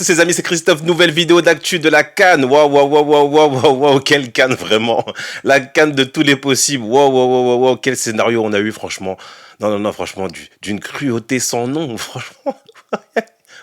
tous ces amis, c'est Christophe, nouvelle vidéo d'actu de la CAN. Waouh, waouh, waouh, waouh, waouh, waouh, waouh, quelle CAN vraiment. La CAN de tous les possibles. Waouh, waouh, waouh, waouh, waouh, quel scénario on a eu franchement. Non, non, non, franchement, d'une cruauté sans nom, franchement.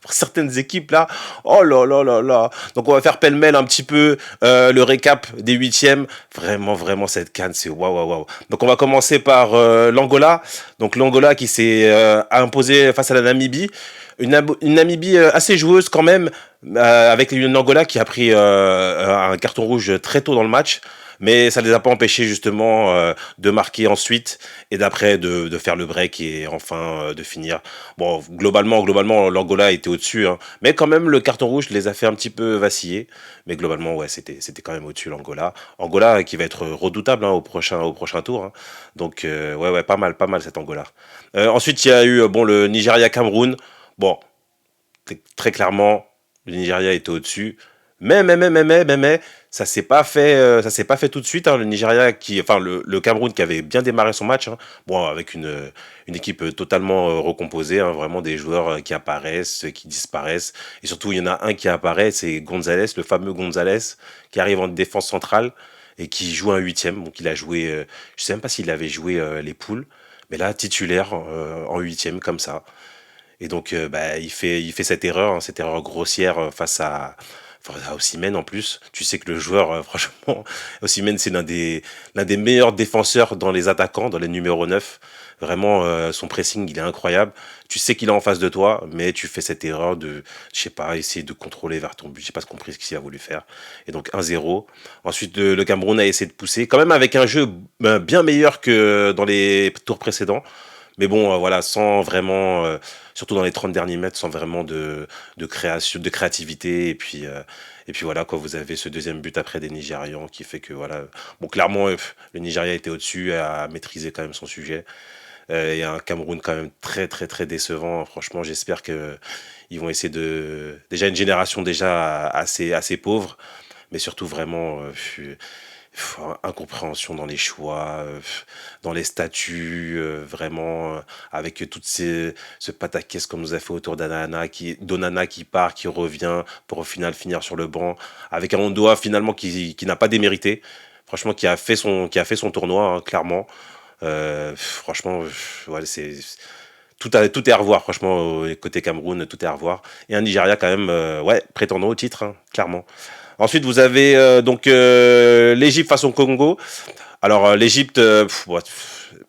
Pour certaines équipes là, oh là là là là. Donc on va faire pêle-mêle un petit peu le récap des huitièmes. Vraiment, vraiment cette CAN, c'est waouh, waouh, waouh. Donc on va commencer par l'Angola. Donc l'Angola qui s'est imposé face à la Namibie. Une Namibie assez joueuse quand même, avec une Angola qui a pris un carton rouge très tôt dans le match. Mais ça ne les a pas empêchés justement de marquer ensuite et d'après de faire le break et enfin de finir. Bon, globalement, l'Angola était au-dessus, hein, mais quand même le carton rouge les a fait un petit peu vaciller. Mais globalement, ouais, c'était quand même au-dessus l'Angola. Angola qui va être redoutable hein, au prochain tour. Hein. Donc ouais, ouais, pas mal cette Angola. Ensuite, il y a eu bon le Nigeria-Cameroun. Bon, très clairement, le Nigeria était au-dessus. Mais, ça s'est pas fait tout de suite. Hein. Le Nigeria enfin le Cameroun qui avait bien démarré son match, hein. Bon avec une équipe totalement recomposée, hein, vraiment des joueurs qui apparaissent, qui disparaissent, et surtout il y en a un qui apparaît, c'est Gonzalez, le fameux Gonzalez qui arrive en défense centrale et qui joue un huitième. Donc il a joué, je sais même pas s'il avait joué les poules, mais là titulaire en huitième comme ça. Et donc, bah, il fait cette erreur grossière face à Osimhen en plus. Tu sais que le joueur, franchement, Osimhen, c'est l'un des meilleurs défenseurs dans les attaquants, dans les numéros 9. Vraiment, son pressing, il est incroyable. Tu sais qu'il est en face de toi, mais tu fais cette erreur de, je sais pas, essayer de contrôler vers ton but. J'ai pas compris ce qu'il a voulu faire. Et donc 1-0. Ensuite, le Cameroun a essayé de pousser, quand même avec un jeu bien meilleur que dans les tours précédents. Mais bon, voilà, sans vraiment, surtout dans les 30 derniers mètres, sans vraiment de création, de créativité. Et puis voilà, quoi, vous avez ce deuxième but après des Nigérians qui fait que voilà. Bon, clairement, le Nigeria était au-dessus, a maîtrisé quand même son sujet. Et un Cameroun quand même très décevant. Franchement, j'espère que ils vont essayer de. Déjà une génération déjà assez pauvre, mais surtout vraiment incompréhension dans les choix, dans les statuts, vraiment, avec ce pataquès qu'on nous a fait autour d'Onana qui part, qui revient, pour au final finir sur le banc, avec un Ondoa finalement qui n'a pas démérité, franchement, qui a fait son tournoi, hein, clairement. Franchement, ouais, tout est à revoir, franchement, côté Cameroun, tout est à revoir. Et un Nigeria quand même, ouais, prétendant au titre, hein, clairement. Ensuite, vous avez donc l'Égypte face au Congo. Alors, l'Égypte, ouais,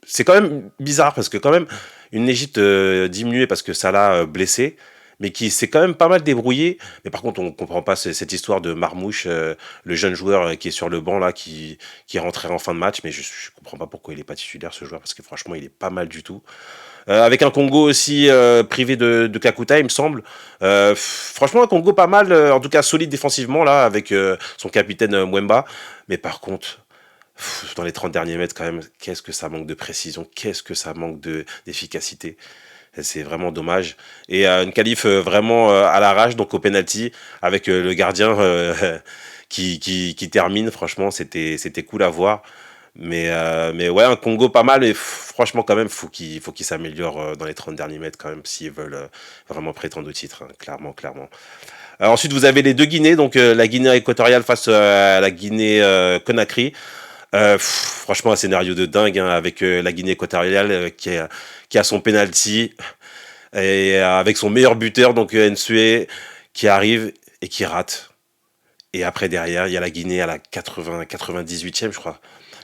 c'est quand même bizarre parce que quand même, une Égypte diminuée parce que Salah blessé, mais qui s'est quand même pas mal débrouillé. Mais par contre, on comprend pas cette histoire de Marmouche, le jeune joueur qui est sur le banc là, qui est rentré en fin de match. Mais je comprends pas pourquoi il est pas titulaire ce joueur parce que franchement, il est pas mal du tout. Avec un Congo aussi privé de Kakuta, il me semble. Franchement, un Congo pas mal, en tout cas solide défensivement, là, avec son capitaine Mwemba. Mais par contre, dans les 30 derniers mètres, quand même, qu'est-ce que ça manque de précision, qu'est-ce que ça manque d'efficacité. C'est vraiment dommage. Et une qualif vraiment à l'arrache, donc au penalty, avec le gardien qui termine. Franchement, c'était cool à voir. Mais ouais, un Congo pas mal, et franchement, quand même, faut qu'ils s'améliorent dans les 30 derniers mètres, quand même, s'ils veulent vraiment prétendre au titre, hein, clairement, clairement. Ensuite, vous avez les deux Guinées, donc la Guinée équatoriale face à la Guinée Conakry. Franchement, un scénario de dingue hein, avec la Guinée équatoriale qui a son penalty et avec son meilleur buteur, donc Nsue, qui arrive et qui rate. Et après, derrière, il y a la Guinée à la 98e, je crois,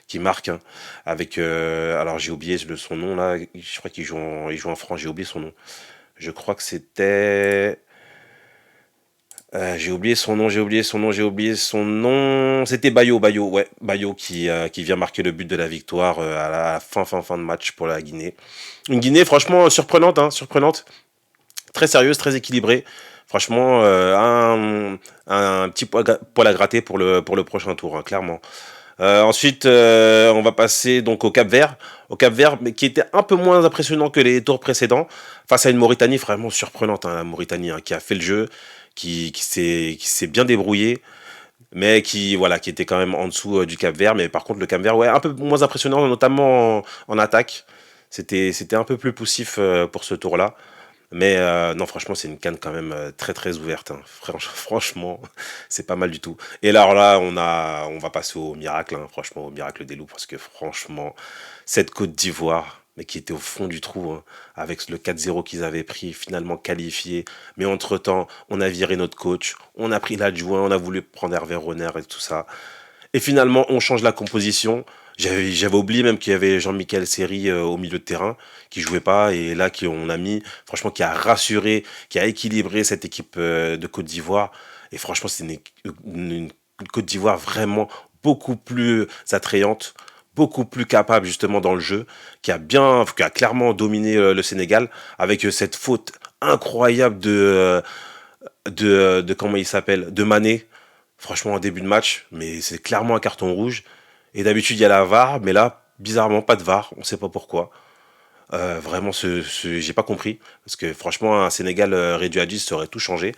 qui marque, hein, avec... alors, j'ai oublié son nom, là. Je crois il joue en France, j'ai oublié son nom. Je crois que c'était... j'ai oublié son nom. C'était Bayo, ouais. Bayo qui vient marquer le but de la victoire à la fin de match pour la Guinée. Une Guinée, franchement, surprenante, hein, surprenante. Très sérieuse, très équilibrée. Franchement, un petit poil à gratter pour le prochain tour, hein, clairement. Ensuite, on va passer donc au Cap-Vert. Au Cap-Vert, mais qui était un peu moins impressionnant que les tours précédents, face à une Mauritanie vraiment surprenante. Hein, la Mauritanie hein, qui a fait le jeu, qui s'est bien débrouillé, mais voilà, qui était quand même en dessous du Cap-Vert. Mais par contre, le Cap-Vert, ouais, un peu moins impressionnant, notamment en attaque. C'était un peu plus poussif pour ce tour-là. Mais non, franchement, c'est une CAN quand même très très ouverte, hein. Franchement, c'est pas mal du tout. Et alors là, on va passer au miracle, hein, franchement, au miracle des loups, parce que franchement, cette Côte d'Ivoire, mais qui était au fond du trou, hein, avec le 4-0 qu'ils avaient pris, finalement qualifié. Mais entre-temps, on a viré notre coach, on a pris l'adjoint, on a voulu prendre Hervé Renner et tout ça. Et finalement, on change la composition. J'avais oublié même qu'il y avait Jean-Michel Seri au milieu de terrain qui jouait pas et là on a mis franchement qui a rassuré, qui a équilibré cette équipe de Côte d'Ivoire et franchement c'est une Côte d'Ivoire vraiment beaucoup plus attrayante, beaucoup plus capable justement dans le jeu, qui a clairement dominé le Sénégal avec cette faute incroyable de comment il s'appelle, de Mané. Franchement, en début de match, mais c'est clairement un carton rouge. Et d'habitude, il y a la VAR, mais là, bizarrement, pas de VAR. On sait pas pourquoi. Vraiment, j'ai pas compris. Parce que franchement, un Sénégal réduit à 10, ça aurait tout changé.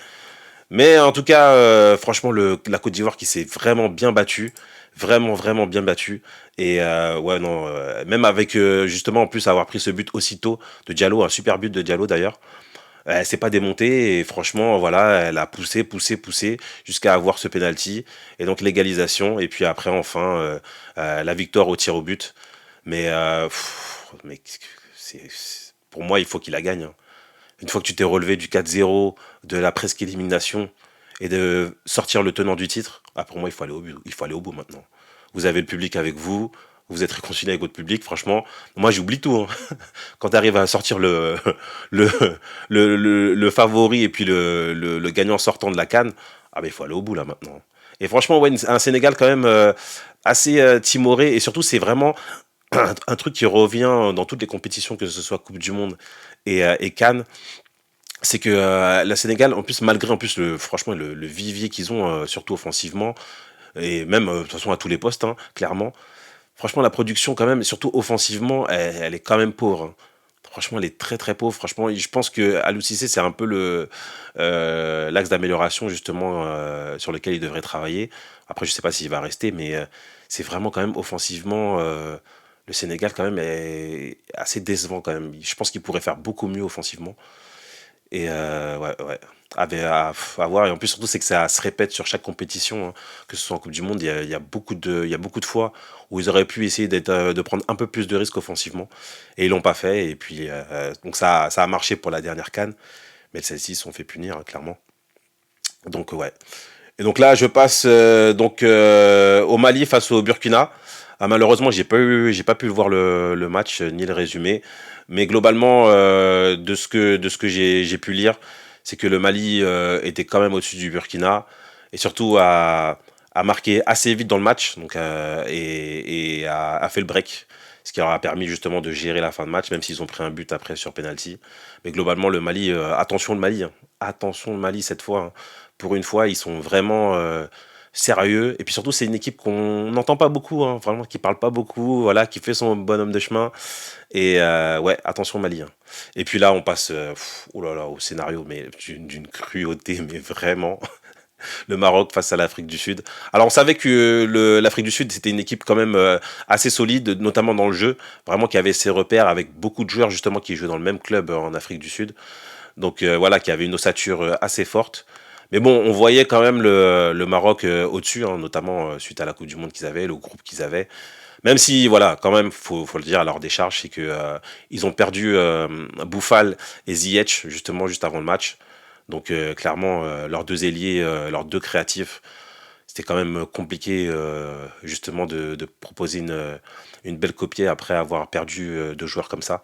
Mais en tout cas, franchement, la Côte d'Ivoire qui s'est vraiment bien battue. Vraiment, vraiment bien battue. Et ouais, non, même avec justement en plus avoir pris ce but aussitôt de Diallo, un super but de Diallo d'ailleurs. Elle s'est pas démontée et franchement, voilà, elle a poussé, poussé, poussé jusqu'à avoir ce penalty et donc l'égalisation et puis après enfin la victoire au tir au but. Mais pour moi, il faut qu'il la gagne, hein. Une fois que tu t'es relevé du 4-0, de la presque élimination et de sortir le tenant du titre, ah, pour moi, il faut aller au but, il faut aller au bout maintenant. Vous avez le public avec vous, vous êtes réconcilié avec votre public, franchement, moi j'oublie tout, hein. Quand tu arrives à sortir le, le favori et puis le gagnant sortant de la CAN, ah ben il faut aller au bout là maintenant. Et franchement, ouais, un Sénégal quand même assez timoré et surtout c'est vraiment un truc qui revient dans toutes les compétitions, que ce soit Coupe du Monde et Cannes, c'est que la Sénégal, en plus, malgré en plus franchement le vivier qu'ils ont, surtout offensivement, et même de toute façon à tous les postes, hein, clairement, franchement la production quand même, surtout offensivement, elle est quand même pauvre, hein. Franchement, elle est très très pauvre. Franchement, je pense que Aliou Cissé, c'est un peu l'axe d'amélioration justement sur lequel il devrait travailler. Après, je sais pas s'il va rester, mais c'est vraiment quand même offensivement le Sénégal quand même est assez décevant quand même. Je pense qu'il pourrait faire beaucoup mieux offensivement. Et ouais, ouais. À voir. Et en plus, surtout, c'est que ça se répète sur chaque compétition, hein. Que ce soit en Coupe du Monde, il y a beaucoup de fois où ils auraient pu essayer de prendre un peu plus de risques offensivement. Et ils l'ont pas fait. Et puis, donc ça a marché pour la dernière CAN. Mais celles-ci se sont fait punir, hein, clairement. Donc, ouais. Et donc là, je passe au Mali face au Burkina. Ah, malheureusement, j'ai pas pu voir le match ni le résumé, mais globalement, de ce que j'ai pu lire, c'est que le Mali était quand même au-dessus du Burkina et surtout a marqué assez vite dans le match, donc et a fait le break, ce qui leur a permis justement de gérer la fin de match, même s'ils ont pris un but après sur penalty. Mais globalement, le Mali, attention le Mali, hein. Attention le Mali cette fois, hein. Pour une fois, ils sont vraiment sérieux. Et puis surtout, c'est une équipe qu'on n'entend pas beaucoup, hein, vraiment, qui parle pas beaucoup, voilà, qui fait son bonhomme de chemin. Et ouais, attention Mali, hein. Et puis là, on passe oh là là, au scénario, mais d'une cruauté, mais vraiment. Le Maroc face à l'Afrique du Sud. Alors on savait que l'Afrique du Sud c'était une équipe quand même assez solide, notamment dans le jeu, vraiment qui avait ses repères avec beaucoup de joueurs justement qui jouaient dans le même club en Afrique du Sud. Donc voilà, qui avait une ossature assez forte. Mais bon, on voyait quand même le Maroc au-dessus, hein, notamment suite à la Coupe du Monde qu'ils avaient, le groupe qu'ils avaient. Même si, voilà, quand même, faut le dire à leur décharge, c'est que ils ont perdu Boufal et Ziyech justement juste avant le match. Donc clairement, leurs deux ailiers, leurs deux créatifs, c'était quand même compliqué justement de proposer une belle copie après avoir perdu deux joueurs comme ça.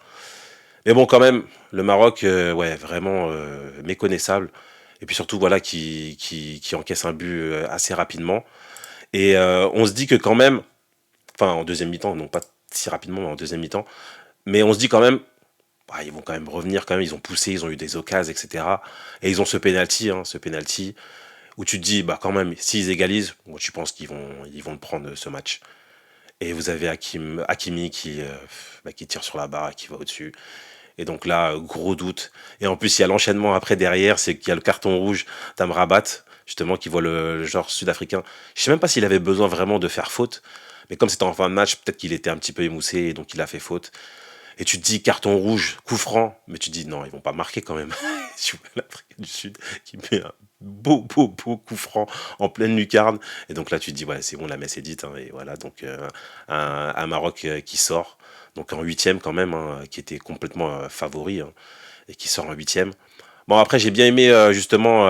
Mais bon, quand même, le Maroc, ouais, vraiment méconnaissable. Et puis surtout, voilà, qui encaisse un but assez rapidement. Et on se dit que quand même, enfin en deuxième mi-temps, non pas si rapidement, mais en deuxième mi-temps, mais on se dit quand même, bah, ils vont quand même revenir, quand même, ils ont poussé, ils ont eu des occasions, etc. Et ils ont ce penalty, où tu te dis, bah quand même, s'ils égalisent, moi, tu penses ils vont le prendre ce match. Et vous avez Hakimi qui tire sur la barre, qui va au-dessus. Et donc là, gros doute. Et en plus, il y a l'enchaînement après derrière, c'est qu'il y a le carton rouge d'Amrabat, justement, qui voit le genre sud-africain. Je sais même pas s'il avait besoin vraiment de faire faute. Mais comme c'était en fin de match, peut-être qu'il était un petit peu émoussé et donc il a fait faute. Et tu te dis carton rouge, coup franc, mais tu te dis non, ils vont pas marquer quand même. Tu vois l'Afrique du Sud qui met un beau coup franc en pleine lucarne. Et donc là, tu te dis, ouais, c'est bon, la messe est dite, hein. Et voilà, donc un Maroc qui sort, donc en huitième quand même, hein, qui était complètement favori, hein, et qui sort en huitième. Bon, après, j'ai bien aimé justement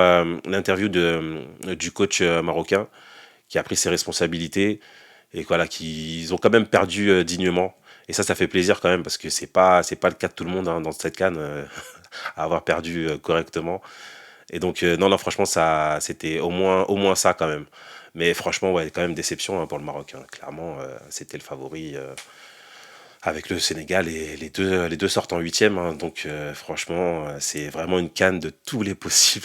l'interview du coach marocain qui a pris ses responsabilités et voilà, qui ils ont quand même perdu dignement. Et ça fait plaisir quand même parce que c'est pas le cas de tout le monde, hein, dans cette CAN à avoir perdu correctement. Et donc non non franchement ça c'était au moins ça quand même. Mais franchement ouais quand même déception, hein, pour le Maroc, hein. Clairement c'était le favori avec le Sénégal et les deux sortent en huitième, hein. Donc franchement c'est vraiment une CAN de tous les possibles.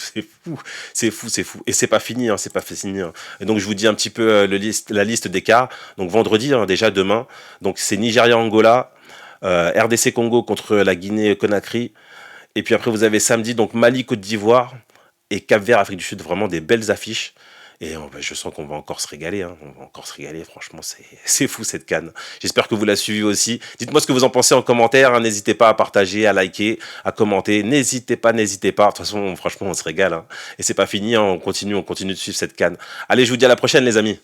C'est fou et c'est pas fini, hein, c'est pas fini, hein. Et donc je vous dis un petit peu la liste des quarts. Donc vendredi, hein, déjà demain, donc c'est Nigeria Angola, RDC Congo contre la Guinée Conakry, et puis après vous avez samedi donc Mali Côte d'Ivoire et Cap-Vert Afrique du Sud, vraiment des belles affiches. Et bah, je sens qu'on va encore se régaler, hein. On va encore se régaler, franchement, c'est fou cette canne. J'espère que vous la suivez aussi. Dites-moi ce que vous en pensez en commentaire, hein. N'hésitez pas à partager, à liker, à commenter. N'hésitez pas, n'hésitez pas. De toute façon, franchement, on se régale, hein. Et c'est pas fini, hein. On continue de suivre cette canne. Allez, je vous dis à la prochaine, les amis.